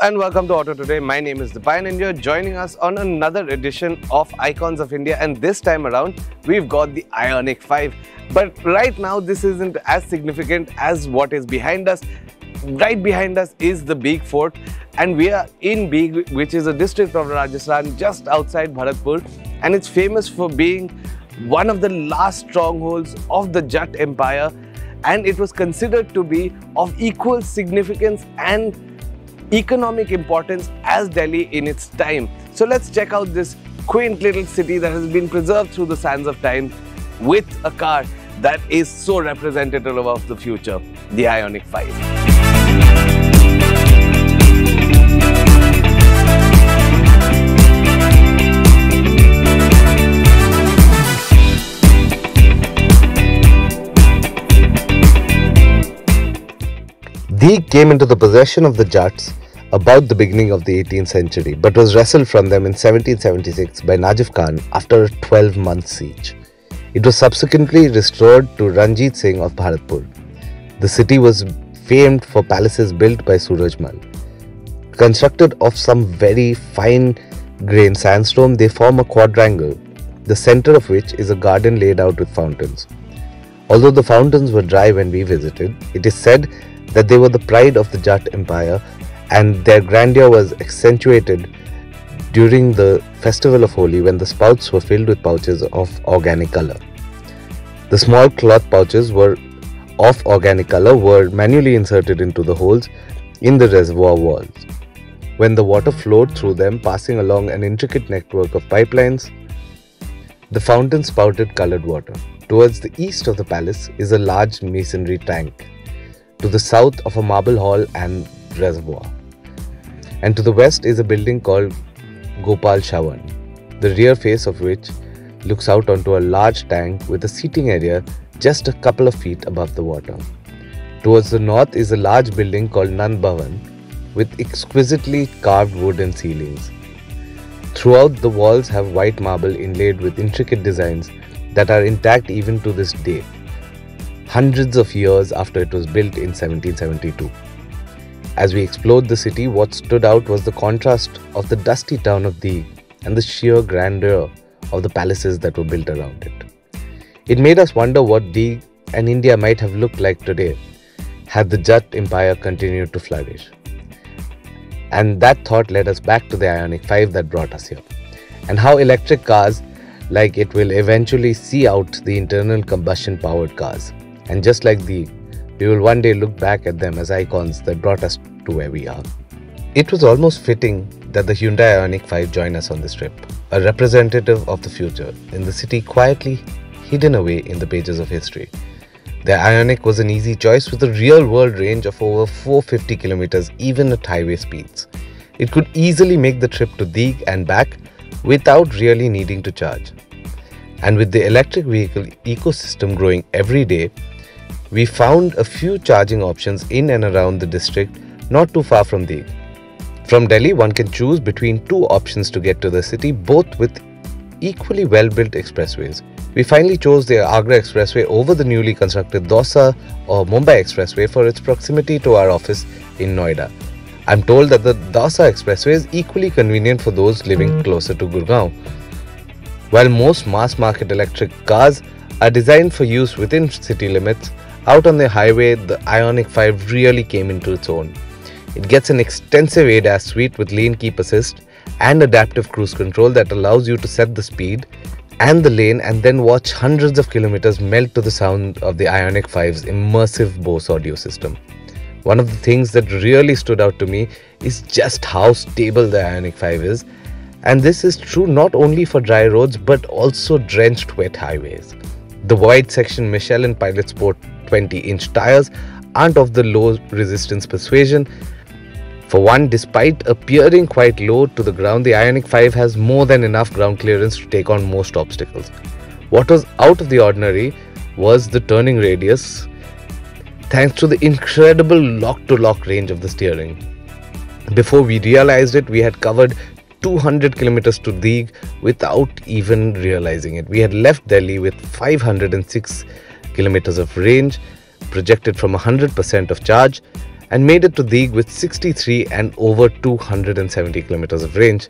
and welcome to AutoToday. My name is Deepan and you're joining us on another edition of Icons of India, and this time around we've got the Ioniq 5. But right now this isn't as significant as what is behind us. Right behind us is the Deeg fort, and we are in Deeg, which is a district of Rajasthan just outside Bharatpur, and it's famous for being one of the last strongholds of the Jat Empire, and it was considered to be of equal significance and economic importance as Delhi in its time. So let's check out this quaint little city that has been preserved through the sands of time with a car that is so representative of the future, the Ioniq 5. Deeg came into the possession of the Jats about the beginning of the 18th century, but was wrestled from them in 1776 by Najib Khan after a 12-month siege. It was subsequently restored to Ranjit Singh of Bharatpur. The city was famed for palaces built by Surajmal. Constructed of some very fine-grained sandstone, they form a quadrangle, the center of which is a garden laid out with fountains. Although the fountains were dry when we visited, it is said that they were the pride of the Jat Empire, and their grandeur was accentuated during the festival of Holi when the spouts were filled with pouches of organic color. The small cloth pouches of organic color were manually inserted into the holes in the reservoir walls. When the water flowed through them, passing along an intricate network of pipelines, the fountain spouted colored water. Towards the east of the palace is a large masonry tank. To the south of a marble hall and reservoir, and to the west is a building called Gopal Shawan, the rear face of which looks out onto a large tank with a seating area just a couple of feet above the water. Towards the north is a large building called Nand Bhavan with exquisitely carved wooden ceilings. Throughout, the walls have white marble inlaid with intricate designs that are intact even to this day, hundreds of years after it was built in 1772. As we explored the city, what stood out was the contrast of the dusty town of Deeg and the sheer grandeur of the palaces that were built around it. It made us wonder what Deeg and India might have looked like today had the Jat Empire continued to flourish. And that thought led us back to the Ioniq 5 that brought us here, and how electric cars like it will eventually see out the internal combustion powered cars. And just like Deeg, we will one day look back at them as icons that brought us to where we are. It was almost fitting that the Hyundai Ioniq 5 join us on this trip, a representative of the future in the city quietly hidden away in the pages of history. The Ioniq was an easy choice with a real-world range of over 450 kilometers even at highway speeds. It could easily make the trip to Deeg and back without really needing to charge. And with the electric vehicle ecosystem growing every day, we found a few charging options in and around the district not too far from Deeg. From Delhi, one can choose between two options to get to the city, both with equally well-built expressways. We finally chose the Agra Expressway over the newly constructed Dausa or Mumbai Expressway for its proximity to our office in Noida. I'm told that the Dausa Expressway is equally convenient for those living closer to Gurgaon. While most mass-market electric cars are designed for use within city limits, out on the highway, the Ioniq 5 really came into its own. It gets an extensive ADAS suite with lane keep assist and adaptive cruise control that allows you to set the speed and the lane and then watch hundreds of kilometers melt to the sound of the Ioniq 5's immersive Bose audio system. One of the things that really stood out to me is just how stable the Ioniq 5 is, and this is true not only for dry roads but also drenched wet highways. The wide section Michelin Pilot Sport 20-inch tires aren't of the low resistance persuasion. For one, despite appearing quite low to the ground, the Ioniq 5 has more than enough ground clearance to take on most obstacles. What was out of the ordinary was the turning radius, thanks to the incredible lock-to-lock range of the steering. Before we realized it, we had covered 200 kilometers to Deeg without even realizing it. We had left Delhi with 506 kilometers of range projected from 100% of charge, and made it to Deeg with 63 and over 270 kilometers of range.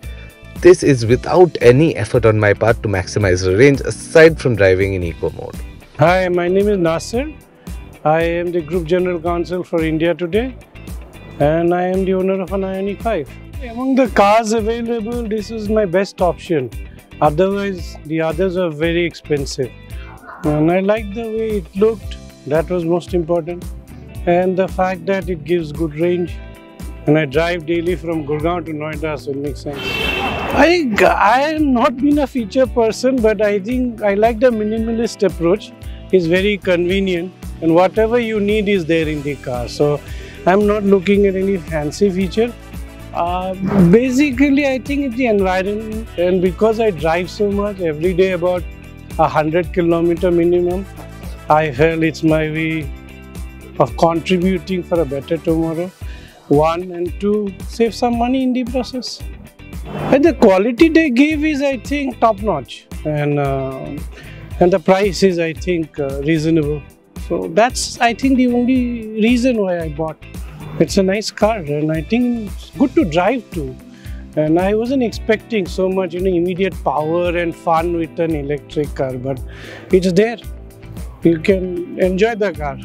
This is without any effort on my part to maximize the range aside from driving in eco mode. Hi, my name is Nasir. I am the Group General Counsel for India Today and I am the owner of an Ioniq 5. Among the cars available, this is my best option. Otherwise, the others are very expensive. And I like the way it looked, that was most important. And the fact that it gives good range. And I drive daily from Gurgaon to Noida, so it makes sense. I have not been a feature person, but I think I like the minimalist approach. It's very convenient and whatever you need is there in the car. So I'm not looking at any fancy feature. Basically, I think it's the environment, and because I drive so much every day, about 100 kilometer minimum, I feel it's my way of contributing for a better tomorrow. One, and two, save some money in the process. And the quality they give is, I think, top notch, and the price is, I think, reasonable. So that's, I think, the only reason why I bought. It's a nice car, and I think it's good to drive too. And I wasn't expecting so much, immediate power and fun with an electric car, but it's there. You can enjoy the car.